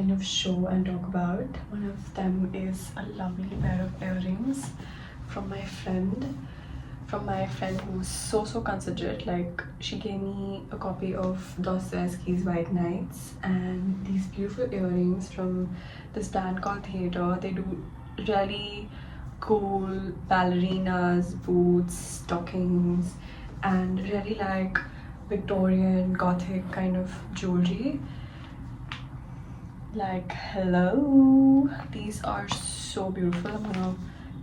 kind of show and talk about. One of them is a lovely pair of earrings from my friend. Who's so considerate. Like, she gave me a copy of Dostoevsky's White Nights and these beautiful earrings from this brand called Theatre. They do really cool ballerinas, boots, stockings, and really like Victorian Gothic kind of jewelry. Like, hello, these are so beautiful. I'm gonna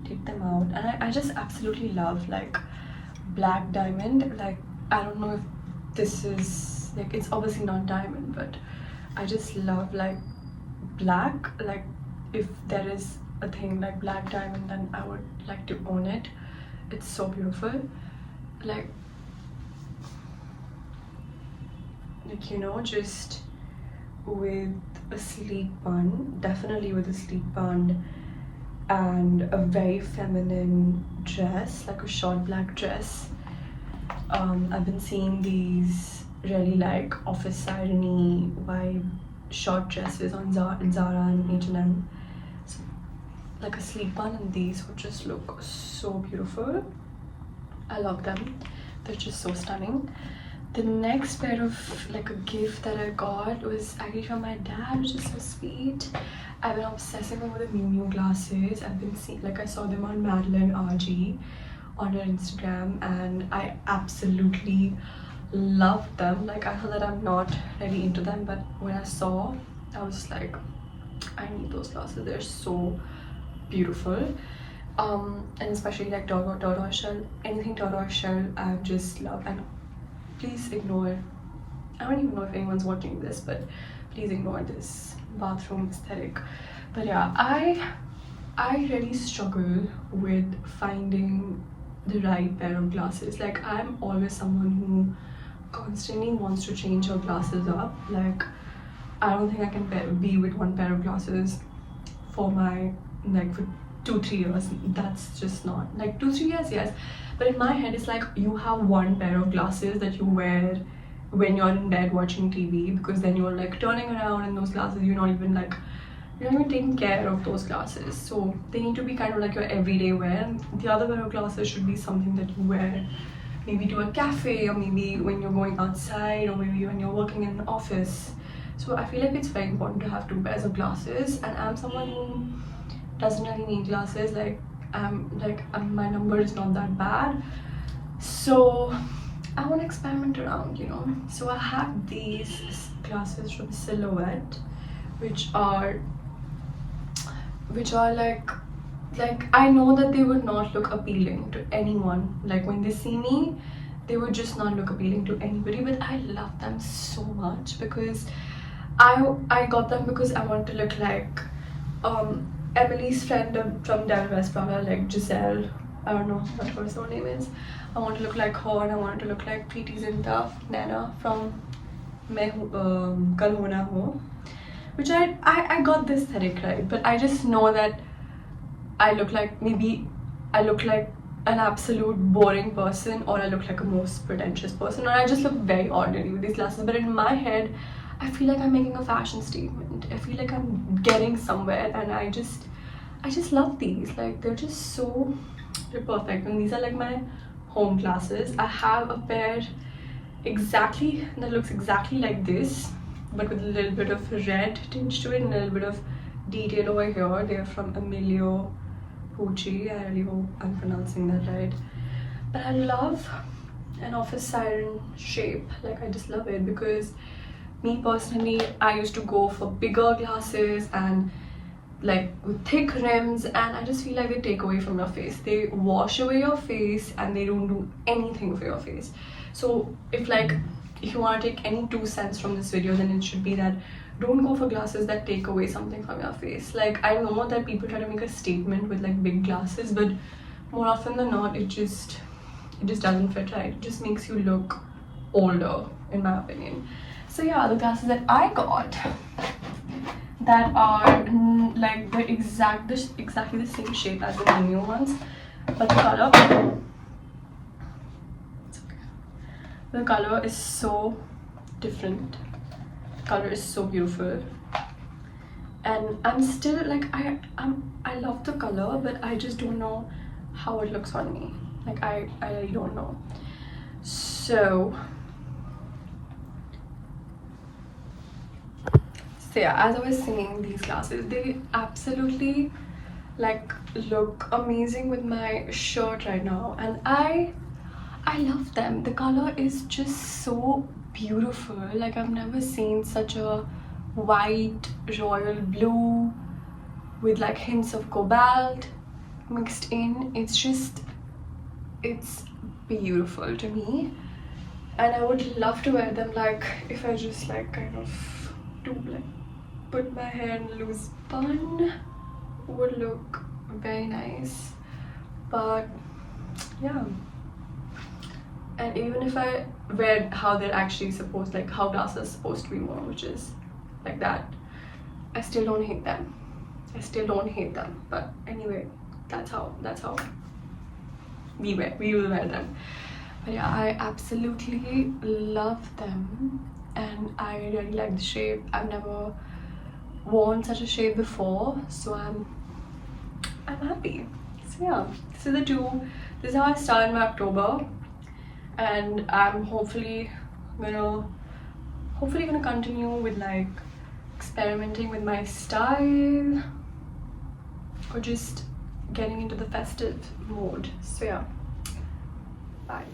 take them out, and I just absolutely love like black diamond. Like, I don't know if this is like, it's obviously not diamond, but I just love like black. Like, if there is a thing like black diamond, then I would like to own it. It's so beautiful. Like you know, just with a sleek bun, definitely with a sleek bun, and a very feminine dress, like a short black dress. I've been seeing these really like office siren-y vibe short dresses on Zara and H&M. So, like a sleek bun and these would just look so beautiful. I love them. They're just so stunning. The next pair of like a gift that I got was actually from my dad, which is so sweet. I've been obsessing over the Miu Miu glasses. I've been seeing, like, I saw them on Madeline RG on her Instagram, and I absolutely loved them. Like, I thought that I'm not really into them, but when I saw, I was just like, I need those glasses. They're so beautiful. And especially like tortoise shell, anything tortoise shell, I just love. And please ignore, I don't even know if anyone's watching this, but please ignore this bathroom aesthetic. But yeah, I really struggle with finding the right pair of glasses. Like, I'm always someone who constantly wants to change her glasses up. Like, I don't think I can be with one pair of glasses for my, like, for 2-3 years. That's just not, like, 2-3 years, yes, but in my head it's like you have one pair of glasses that you wear when you're in bed watching TV, because then you're like turning around in those glasses, you're not even taking care of those glasses. So they need to be kind of like your everyday wear, and the other pair of glasses should be something that you wear maybe to a cafe, or maybe when you're going outside, or maybe when you're working in an office. So I feel like it's very important to have 2 pairs of glasses, and I'm someone who doesn't really need glasses. Like, my number is not that bad, so I want to experiment around, you know. So I have these glasses from Silhouette, which are like I know that they would not look appealing to anyone. Like, when they see me, they would just not look appealing to anybody, but I love them so much because I got them because I want to look like Emily's friend from Devil Wears Prada, like Giselle. I don't know what her surname is. I want to look like her, and I want to look like Preeti Zinta, Nana from Kal Ho Na Ho, which I got this aesthetic right, but I just know that I look like an absolute boring person, or I look like a most pretentious person, or I just look very ordinary with these glasses. But in my head, I feel like I'm making a fashion statement. I feel like I'm getting somewhere, and I just love these. Like, they're perfect. And these are like my home glasses. I have a pair that looks exactly like this, but with a little bit of red tinge to it and a little bit of detail over here. They're from Emilio Pucci. I really hope I'm pronouncing that right. But I love an office siren shape. Like, I just love it because me personally, I used to go for bigger glasses and like with thick rims, and I just feel like they take away from your face. They wash away your face and they don't do anything for your face. So if you want to take any 2 cents from this video, then it should be that don't go for glasses that take away something from your face. Like, I know that people try to make a statement with like big glasses, but more often than not, it just doesn't fit right. It just makes you look older, in my opinion. So yeah, the glasses that I got that are like exactly the same shape as the Miu Miu ones, but the color is so different. The color is so beautiful. and I'm still like I love the color, but I just don't know how it looks on me. Like I really don't know. So yeah, as I was saying, these glasses, they absolutely like look amazing with my shirt right now, and I love them. The color is just so beautiful. Like I've never seen such a white royal blue with like hints of cobalt mixed in. It's beautiful to me, and I would love to wear them like if I just like kind of do like put my hair in a loose bun, would look very nice. But yeah, and even if I wear how they're actually supposed, like how glasses are supposed to be worn, which is like that, I still don't hate them. I still don't hate them. But anyway, that's how we will wear them. But yeah, I absolutely love them, and I really like the shape. I've never worn such a shape before, so I'm happy. So yeah, this is how I started my October, and I'm hopefully gonna continue with like experimenting with my style, or just getting into the festive mode. So yeah, bye.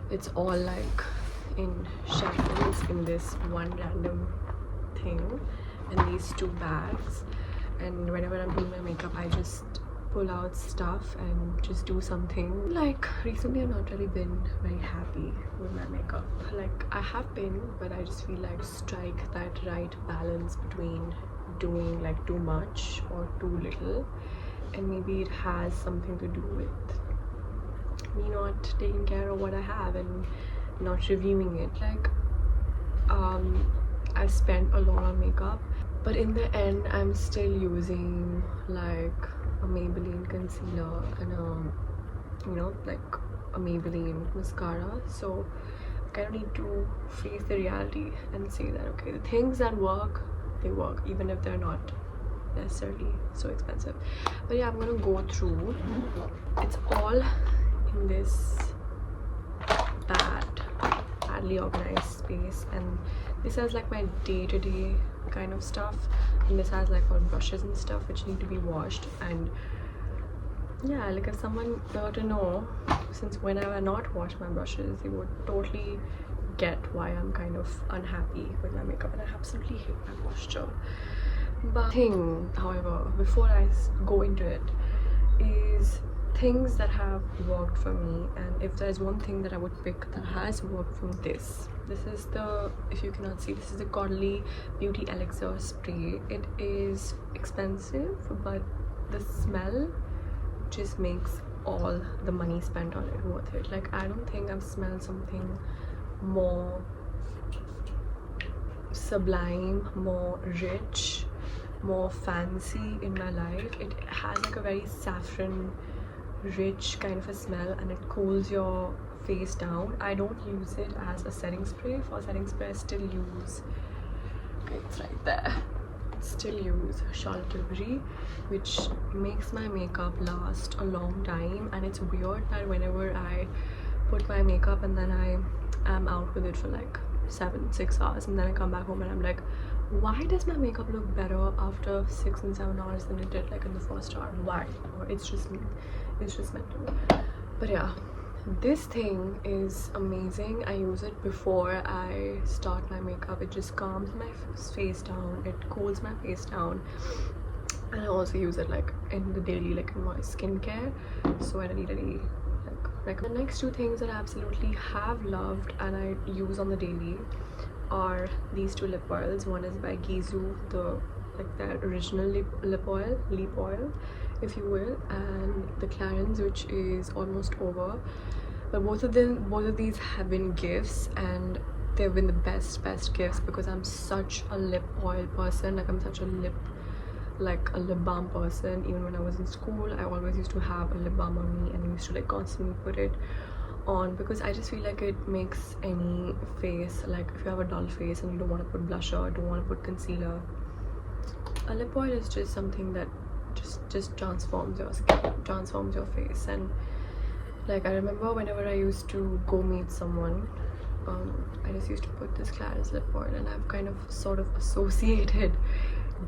It's all like in shelves in this one random thing and these two bags, and whenever I'm doing my makeup I just pull out stuff and just do something. Like recently I've not really been very happy with my makeup. Like I have been, but I just feel like strike that right balance between doing like too much or too little, and maybe it has something to do with me not taking care of what I have and not reviewing it. Like I spent a lot on makeup, but in the end I'm still using like a Maybelline concealer and like a Maybelline mascara. So I kind of need to face the reality and say that okay, the things that work, they work even if they're not necessarily so expensive. But yeah, I'm gonna go through. It's all in this badly organized space, and this has like my day-to-day kind of stuff, and this has like all brushes and stuff which need to be washed. And yeah, like if someone were to know since when I not wash my brushes, they would totally get why I'm kind of unhappy with my makeup, and I absolutely hate my posture. But thing, however, before I go into it, is things that have worked for me. And if there's one thing that I would pick that has worked from this is the, if you cannot see, this is the Caudalie Beauty Elixir spray. It is expensive, but the smell just makes all the money spent on it worth it. Like I don't think I've smelled something more sublime, more rich, more fancy in my life. It has like a very saffron rich kind of a smell, and it cools your face down. I don't use it as a setting spray. For setting spray I still use, okay, it's right there, still use Charlotte Tilbury, which makes my makeup last a long time. And it's weird that whenever I put my makeup and then I am out with it for like 6 hours, and then I come back home and I'm like, why does my makeup look better after 6 and 7 hours than it did like in the first hour? Why? Or it's just me, it's just mental. But yeah, this thing is amazing. I use it before I start my makeup. It just calms my face down, it cools my face down. And I also use it like in the daily, like in my skincare, so I don't need any like the next two things that I absolutely have loved and I use on the daily are these two lip oils. One is by Gisou, the like their original lip oil, if you will, and the Clarins, which is almost over. But both of these have been gifts, and they've been the best gifts, because I'm such a lip oil person. Like I'm such a lip balm person. Even when I was in school, I always used to have a lip balm on me, and I used to like constantly put it on, because I just feel like it makes any face, like if you have a dull face and you don't want to put blusher, don't want to put concealer, a lip oil is just something that just transforms your skin, transforms your face. And like I remember whenever I used to go meet someone, I just used to put this Clarins lip oil, and I've kind of sort of associated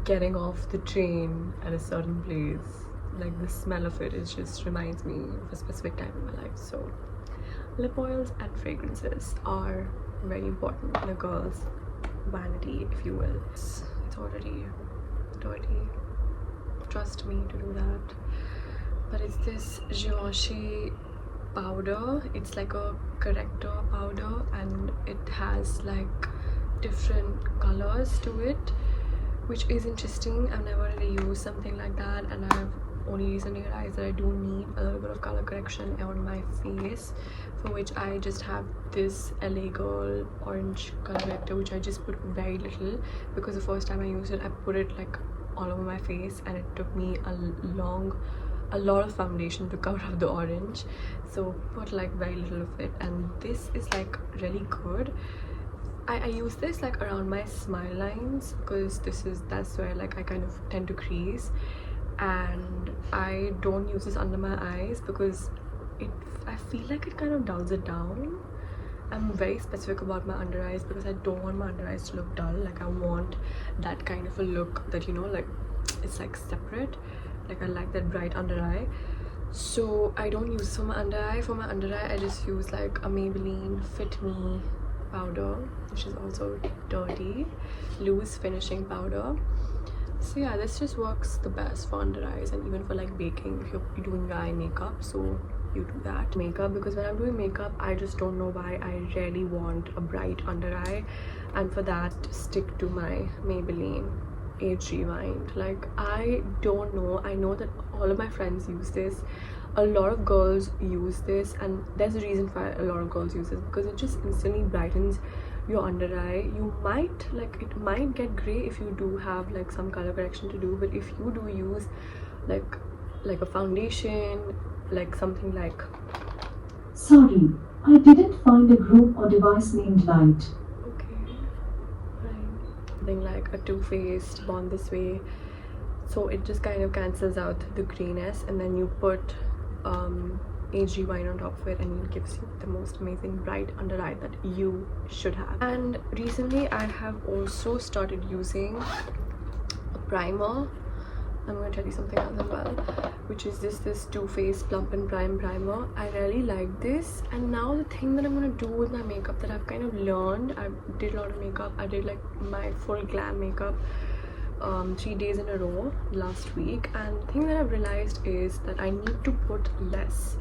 getting off the train at a certain place, like the smell of it just reminds me of a specific time in my life. So lip oils and fragrances are very important in a girl's vanity, if you will. It's already dirty, trust me to do that. But it's this Givenchy powder. It's like a corrector powder, and it has like different colors to it, which is interesting. I've never really used something like that, and I've only recently realized that I do need a little bit of color correction on my face, for which I just have this LA Girl orange color corrector, which I just put very little, because the first time I used it I put it like all over my face, and it took me a lot of foundation to cover up the orange, so put like very little of it. And this is like really good. I use this like around my smile lines, because that's where like I kind of tend to crease, and I don't use this under my eyes because I feel like it kind of dulls it down. I'm very specific about my under eyes because I don't want my under eyes to look dull. Like I want that kind of a look that, you know, like it's like separate. Like I like that bright under eye, so I don't use this for my under eye. For my under eye I just use like a Maybelline Fit Me powder, which is also dirty, loose finishing powder. So yeah, this just works the best for under eyes, and even for like baking if you're doing your eye makeup, so you do that makeup. Because when I'm doing makeup I just don't know why I really want a bright under eye, and for that stick to my Maybelline Age Rewind. Like I don't know, I know that all of my friends use this, a lot of girls use this, and there's a reason why a lot of girls use this, because it just instantly brightens your under eye. You might like, it might get gray if you do have like some color correction to do, but if you do use like a foundation, like something like, sorry, I didn't find a group or device named Light. okay, right, something like a Too Faced Born This Way, so it just kind of cancels out the grayness, and then you put HG wine on top of it, and it gives you the most amazing bright under eye that you should have. And recently I have also started using a primer. I'm going to tell you something else as well, which is this Too Faced Plump and Prime primer. I really like this, and now the thing that I'm going to do with my makeup that I've kind of learned, I did a lot of makeup. I did like my full glam makeup 3 days in a row last week, and the thing that I've realized is that I need to put less.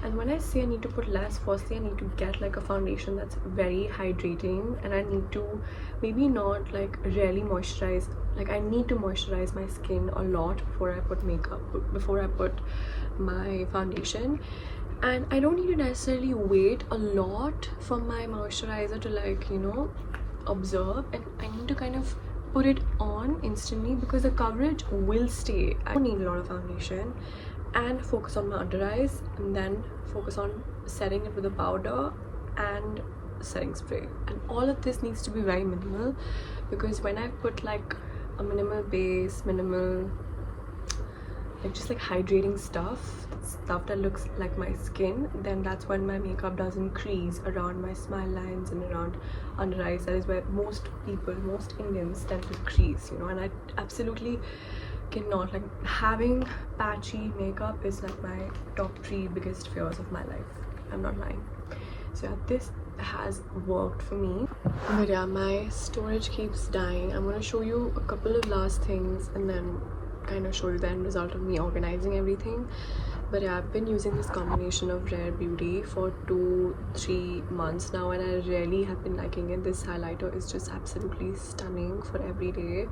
And when I say I need to put less, firstly I need to get like a foundation that's very hydrating, and I need to maybe not like really moisturize, like I need to moisturize my skin a lot before I put makeup, before I put my foundation. And I don't need to necessarily wait a lot for my moisturizer to like, you know, absorb, and I need to kind of put it on instantly because the coverage will stay. I don't need a lot of foundation, and focus on my under eyes, and then focus on setting it with a powder and setting spray. And all of this needs to be very minimal, because when I put like a minimal base, minimal like just like hydrating stuff that looks like my skin, then that's when my makeup doesn't crease around my smile lines and around under eyes. That is where most people, most Indians tend to crease, you know. And I absolutely cannot, like, having patchy makeup is like my top 3 biggest fears of my life. I'm not lying. So yeah, this has worked for me. But yeah, my storage keeps dying. I'm gonna show you a couple of last things and then kind of show you the end result of me organizing everything. But yeah, I've been using this combination of Rare Beauty for 2-3 months now, and I really have been liking it. This highlighter is just absolutely stunning for every day.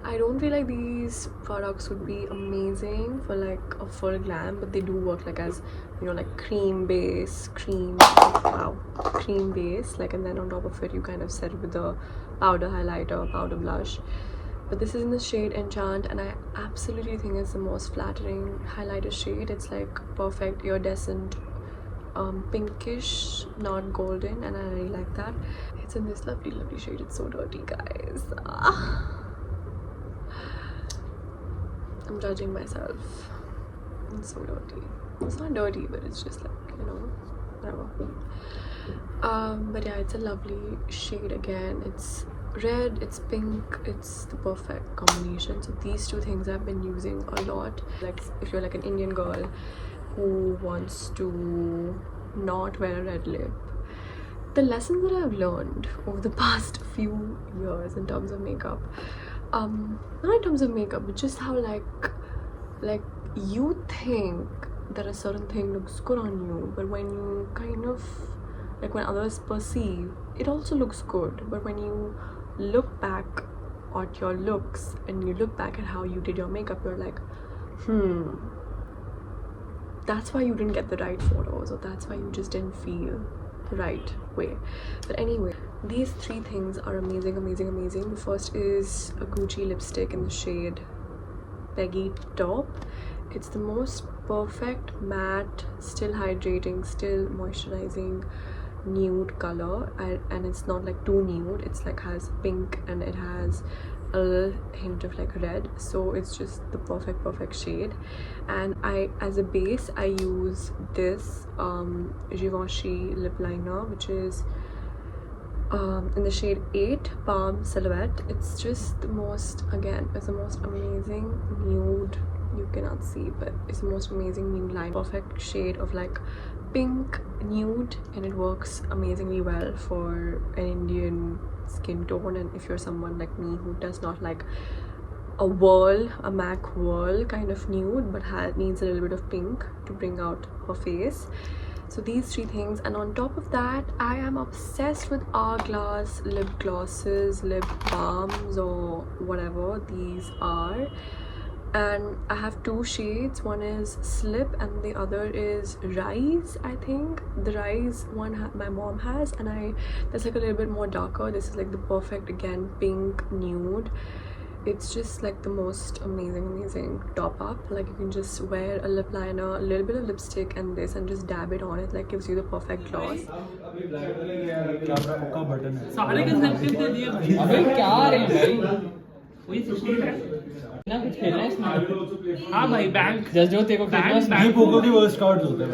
I don't feel like these products would be amazing for like a full glam, but they do work like as, you know, like cream base, cream base, like, and then on top of it you kind of set it with the powder highlighter, powder blush. But this is in the shade Enchant, and I absolutely think it's the most flattering highlighter shade. It's like perfect iridescent pinkish, not golden, and I really like that. It's in this lovely shade. It's so dirty, guys. I'm judging myself. It's so dirty. It's not dirty, but it's just like, you know, whatever. But yeah, it's a lovely shade again. It's red, it's pink, it's the perfect combination. So these two things I've been using a lot. Like, if you're like an Indian girl who wants to not wear a red lip, the lessons that I've learned over the past few years in terms of makeup, not in terms of makeup, but just how like you think that a certain thing looks good on you, but when you kind of, like, when others perceive, it also looks good. But when you look back at your looks and you look back at how you did your makeup, you're like, that's why you didn't get the right photos, or that's why you just didn't feel the right way. But anyway, these 3 things are amazing. The first is a Gucci lipstick in the shade Peggy Top. It's the most perfect matte, still hydrating, still moisturizing nude color, and it's not like too nude. It's like has pink and it has a little hint of like red, so it's just the perfect shade. And I, as a base, I use this Givenchy lip liner, which is in the shade 8 Palm Silhouette. It's just the most, again, it's the most amazing nude, you cannot see, but it's the most amazing nude line. Perfect shade of like pink nude, and it works amazingly well for an Indian skin tone. And if you're someone like me who does not like a MAC whirl kind of nude, but needs a little bit of pink to bring out her face, so these 3 things. And on top of that, I am obsessed with Hourglass lip glosses, lip balms, or whatever these are. and I have two shades. One is Slip and the other is Rise. I think the Rise one my mom has, and that's like a little bit more darker. This is like the perfect, again, pink nude. It's just like the most amazing top up. Like you can just wear a lip liner, a little bit of lipstick and this, and just dab it on. It like gives you the perfect gloss. सारे के napkin दे दिए भाई। अबे क्या रहे भाई? वही सुशील है ना, कुछ खेलना है इसमें? हाँ भाई, बैंक जस्ट जो तेरे को खेलना है। ये पोकर के वर्स्ट कार्ड्स होते हैं,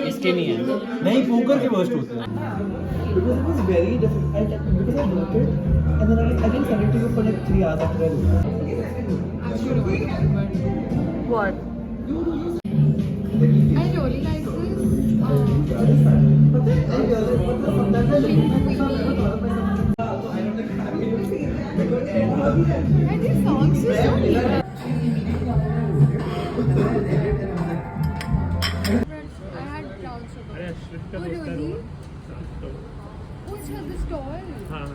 इसके नहीं है। नहीं, पोकर के वर्स्ट होते हैं। Because it was very difficult, because I wrote it and then I didn't send it to you for like 3 hours after I wrote it. What? I really like this. These songs are so neat. I had brown sugar. Oh really? Oh, it's at the stall. हाँ,